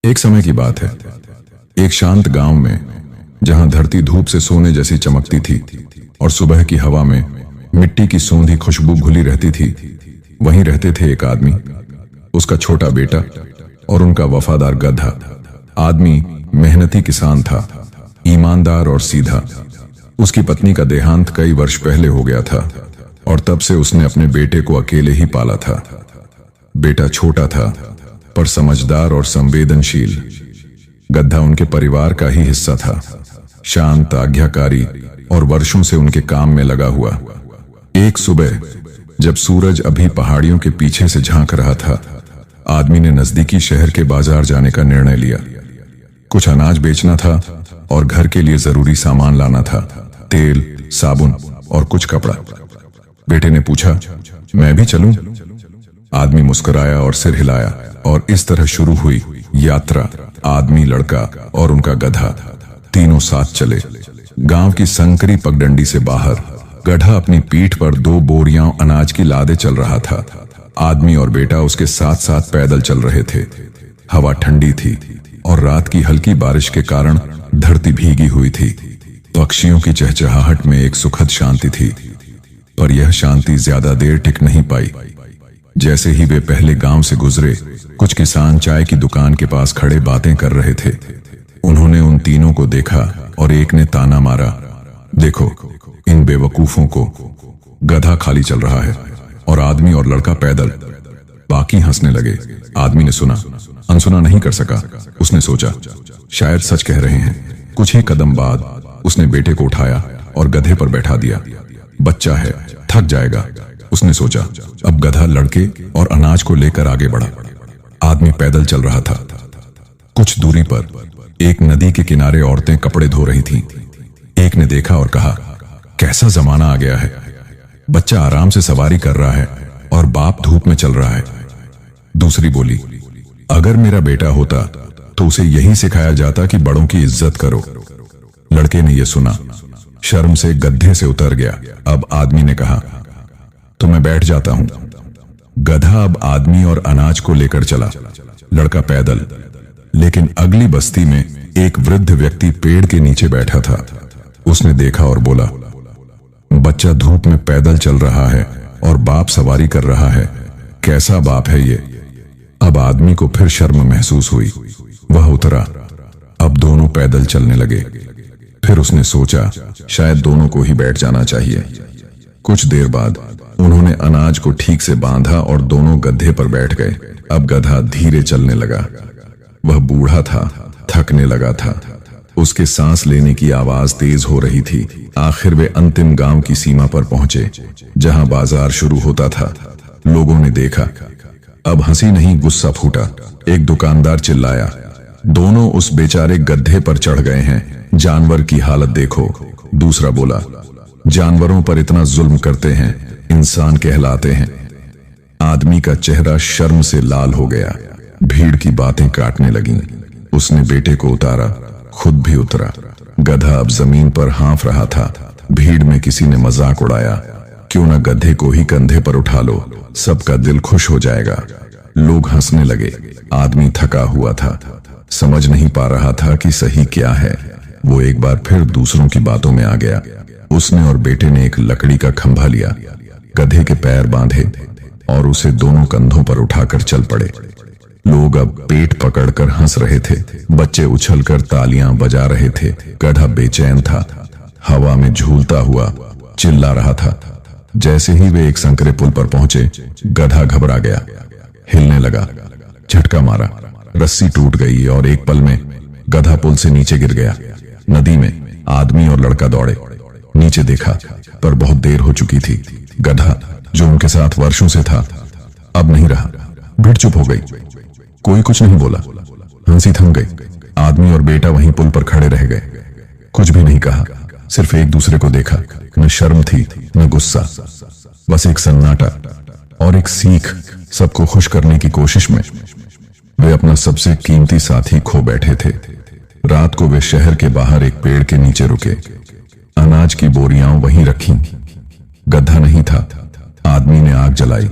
एक समय की बात है। एक शांत गांव में, जहां धरती धूप से सोने जैसी चमकती थी और सुबह की हवा में मिट्टी की सूंधी खुशबू घुली रहती थी, वहीं रहते थे एक आदमी, उसका छोटा बेटा और उनका वफादार गधा। आदमी मेहनती किसान था, ईमानदार और सीधा। उसकी पत्नी का देहांत कई वर्ष पहले हो गया था और तब से उसने अपने बेटे को अकेले ही पाला था। बेटा छोटा था पर समझदार और संवेदनशील। गधा उनके परिवार का ही हिस्सा था, शांत, आज्ञाकारी और वर्षों से उनके काम में लगा हुआ। एक सुबह जब सूरज अभी पहाड़ियों के पीछे से झांक रहा था, आदमी ने नजदीकी शहर के बाजार जाने का निर्णय लिया। कुछ अनाज बेचना था और घर के लिए जरूरी सामान लाना था, तेल, साबुन और कुछ कपड़ा। बेटे ने पूछा, मैं भी चलूं? आदमी मुस्कुराया और सिर हिलाया और इस तरह शुरू हुई यात्रा। आदमी, लड़का और उनका गधा तीनों साथ चले। गांव की संकरी पगडंडी से बाहर गधा अपनी पीठ पर 2 बोरियां अनाज की लादे चल रहा था। आदमी और बेटा उसके साथ साथ पैदल चल रहे थे। हवा ठंडी थी और रात की हल्की बारिश के कारण धरती भीगी हुई थी। पक्षियों की चहचहाहट में एक सुखद शांति थी, पर यह शांति ज्यादा देर टिक नहीं पाई। जैसे ही वे पहले गांव से गुजरे, कुछ किसान चाय की दुकान के पास खड़े बातें कर रहे थे। उन्होंने उन तीनों को देखा और एक ने ताना मारा, देखो इन बेवकूफों को, गधा खाली चल रहा है और आदमी और लड़का पैदल। बाकी हंसने लगे। आदमी ने सुना, अनसुना नहीं कर सका। उसने सोचा, शायद सच कह रहे हैं। कुछ ही कदम बाद उसने बेटे को उठाया और गधे पर बैठा दिया। बच्चा है, थक जाएगा, उसने सोचा। अब गधा लड़के और अनाज को लेकर आगे बढ़ा। आदमी पैदल चल रहा था। कुछ दूरी पर एक नदी के किनारे औरतें कपड़े धो रही थीं। एक ने देखा और कहा, कैसा जमाना आ गया है, बच्चा आराम से सवारी कर रहा है और बाप धूप में चल रहा है। दूसरी बोली, अगर मेरा बेटा होता तो उसे यही सिखाया जाता कि बड़ों की इज्जत करो। लड़के ने यह सुना, शर्म से गड्ढे से उतर गया। अब आदमी ने कहा, तो मैं बैठ जाता हूं। गधा अब आदमी और अनाज को लेकर चला, लड़का पैदल। लेकिन अगली बस्ती में एक वृद्ध व्यक्ति पेड़ के नीचे बैठा था। उसने देखा और बोला, बच्चा धूप में पैदल चल रहा है और बाप सवारी कर रहा है, कैसा बाप है ये। अब आदमी को फिर शर्म महसूस हुई। वह उतरा। अब दोनों पैदल चलने लगे। फिर उसने सोचा, शायद दोनों को ही बैठ जाना चाहिए। कुछ देर बाद उन्होंने अनाज को ठीक से बांधा और दोनों गधे पर बैठ गए। अब गधा धीरे चलने लगा। वह बूढ़ा था, थकने लगा था। उसके सांस लेने की आवाज तेज हो रही थी। आखिर वे अंतिम गांव की सीमा पर पहुंचे, जहां बाजार शुरू होता था। लोगों ने देखा। अब हंसी नहीं, गुस्सा फूटा। एक दुकानदार चिल्लाया, दोनों उस बेचारे गधे पर चढ़ गए हैं, जानवर की हालत देखो। दूसरा बोला, जानवरों पर इतना जुल्म करते हैं, इंसान कहलाते हैं। आदमी का चेहरा शर्म से लाल हो गया। भीड़ की बातें काटने लगीं। उसने बेटे को उतारा, खुद भी उतरा। गधा अब जमीन पर हाँफ रहा था। भीड़ में किसी ने मजाक उड़ाया, क्यों न गधे को ही कंधे पर उठा लो, सबका दिल खुश हो जाएगा। लोग हंसने लगे। आदमी थका हुआ था, समझ नहीं पा रहा था कि सही क्या है। वो एक बार फिर दूसरों की बातों में आ गया। उसने और बेटे ने एक लकड़ी का खंभा लिया, गधे के पैर बांधे और उसे दोनों कंधों पर उठाकर चल पड़े। लोग अब पेट पकड़कर हंस रहे थे। बच्चे उछलकर तालियां बजा रहे थे। गधा बेचैन था, हवा में झूलता हुआ चिल्ला रहा था। जैसे ही वे एक संकरे पुल पर पहुंचे, गधा घबरा गया, हिलने लगा। झटका मारा, रस्सी टूट गई और एक पल में गधा पुल से नीचे गिर गया। नदी में आदमी और लड़का दौड़े। नीचे देखा पर बहुत देर हो चुकी थी। गधा, जो उनके साथ वर्षों से था, अब नहीं रहा। भीड़ चुप हो गई। कोई कुछ नहीं बोला। हंसी थम गई। आदमी और बेटा वहीं पुल पर खड़े रह गए, कुछ भी नहीं कहा, सिर्फ एक दूसरे को देखा। न शर्म थी, न गुस्सा, बस एक सन्नाटा और एक सीख। सबको खुश करने की कोशिश में वे अपना सबसे कीमती साथी खो बैठे थे। रात को वे शहर के बाहर एक पेड़ के नीचे रुके। अनाज की बोरियां वहीं रखी। गधा नहीं था। आदमी ने आग जलाई।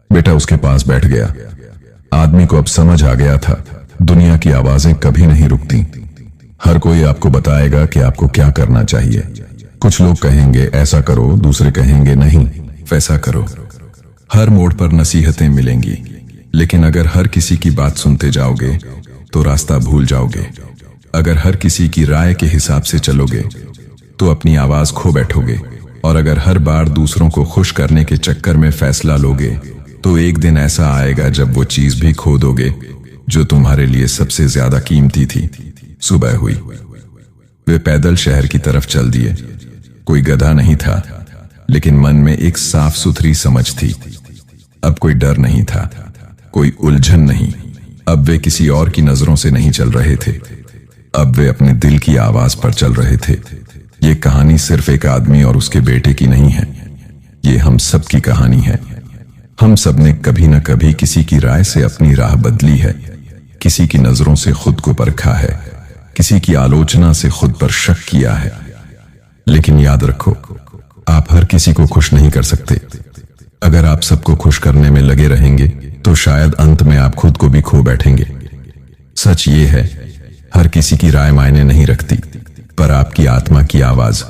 बेटा उसके पास बैठ गया। आदमी को अब समझ आ गया था, दुनिया की आवाजें कभी नहीं रुकती। हर कोई आपको बताएगा कि आपको क्या करना चाहिए। कुछ लोग कहेंगे ऐसा करो, दूसरे कहेंगे नहीं वैसा करो। हर मोड़ पर नसीहतें मिलेंगी, लेकिन अगर हर किसी की बात सुनते जाओगे तो रास्ता भूल जाओगे। अगर हर किसी की राय के हिसाब से चलोगे तो अपनी आवाज खो बैठोगे। और अगर हर बार दूसरों को खुश करने के चक्कर में फैसला लोगे तो एक दिन ऐसा आएगा जब वो चीज भी खो दोगे जो तुम्हारे लिए सबसे ज्यादा कीमती थी। सुबह हुई, वे पैदल शहर की तरफ चल दिए। कोई गधा नहीं था, लेकिन मन में एक साफ सुथरी समझ थी। अब कोई डर नहीं था, कोई उलझन नहीं। अब वे किसी और की नजरों से नहीं चल रहे थे, अब वे अपने दिल की आवाज पर चल रहे थे। ये कहानी सिर्फ एक आदमी और उसके बेटे की नहीं है, ये हम सब की कहानी है। हम सब ने कभी न कभी किसी की राय से अपनी राह बदली है, किसी की नजरों से खुद को परखा है, किसी की आलोचना से खुद पर शक किया है। लेकिन याद रखो, आप हर किसी को खुश नहीं कर सकते। अगर आप सबको खुश करने में लगे रहेंगे तो शायद अंत में आप खुद को भी खो बैठेंगे। सच ये है, हर किसी की राय मायने नहीं रखती, पर आपकी आत्मा की आवाज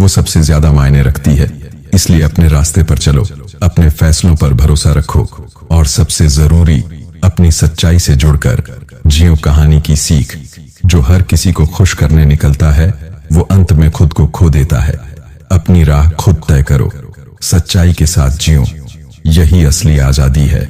वो सबसे ज्यादा मायने रखती है। इसलिए अपने रास्ते पर चलो, अपने फैसलों पर भरोसा रखो और सबसे जरूरी अपनी सच्चाई से जुड़कर जियो कहानी की सीख। जो हर किसी को खुश करने निकलता है वो अंत में खुद को खो देता है। अपनी राह खुद तय करो, सच्चाई के साथ जियो, यही असली आजादी है।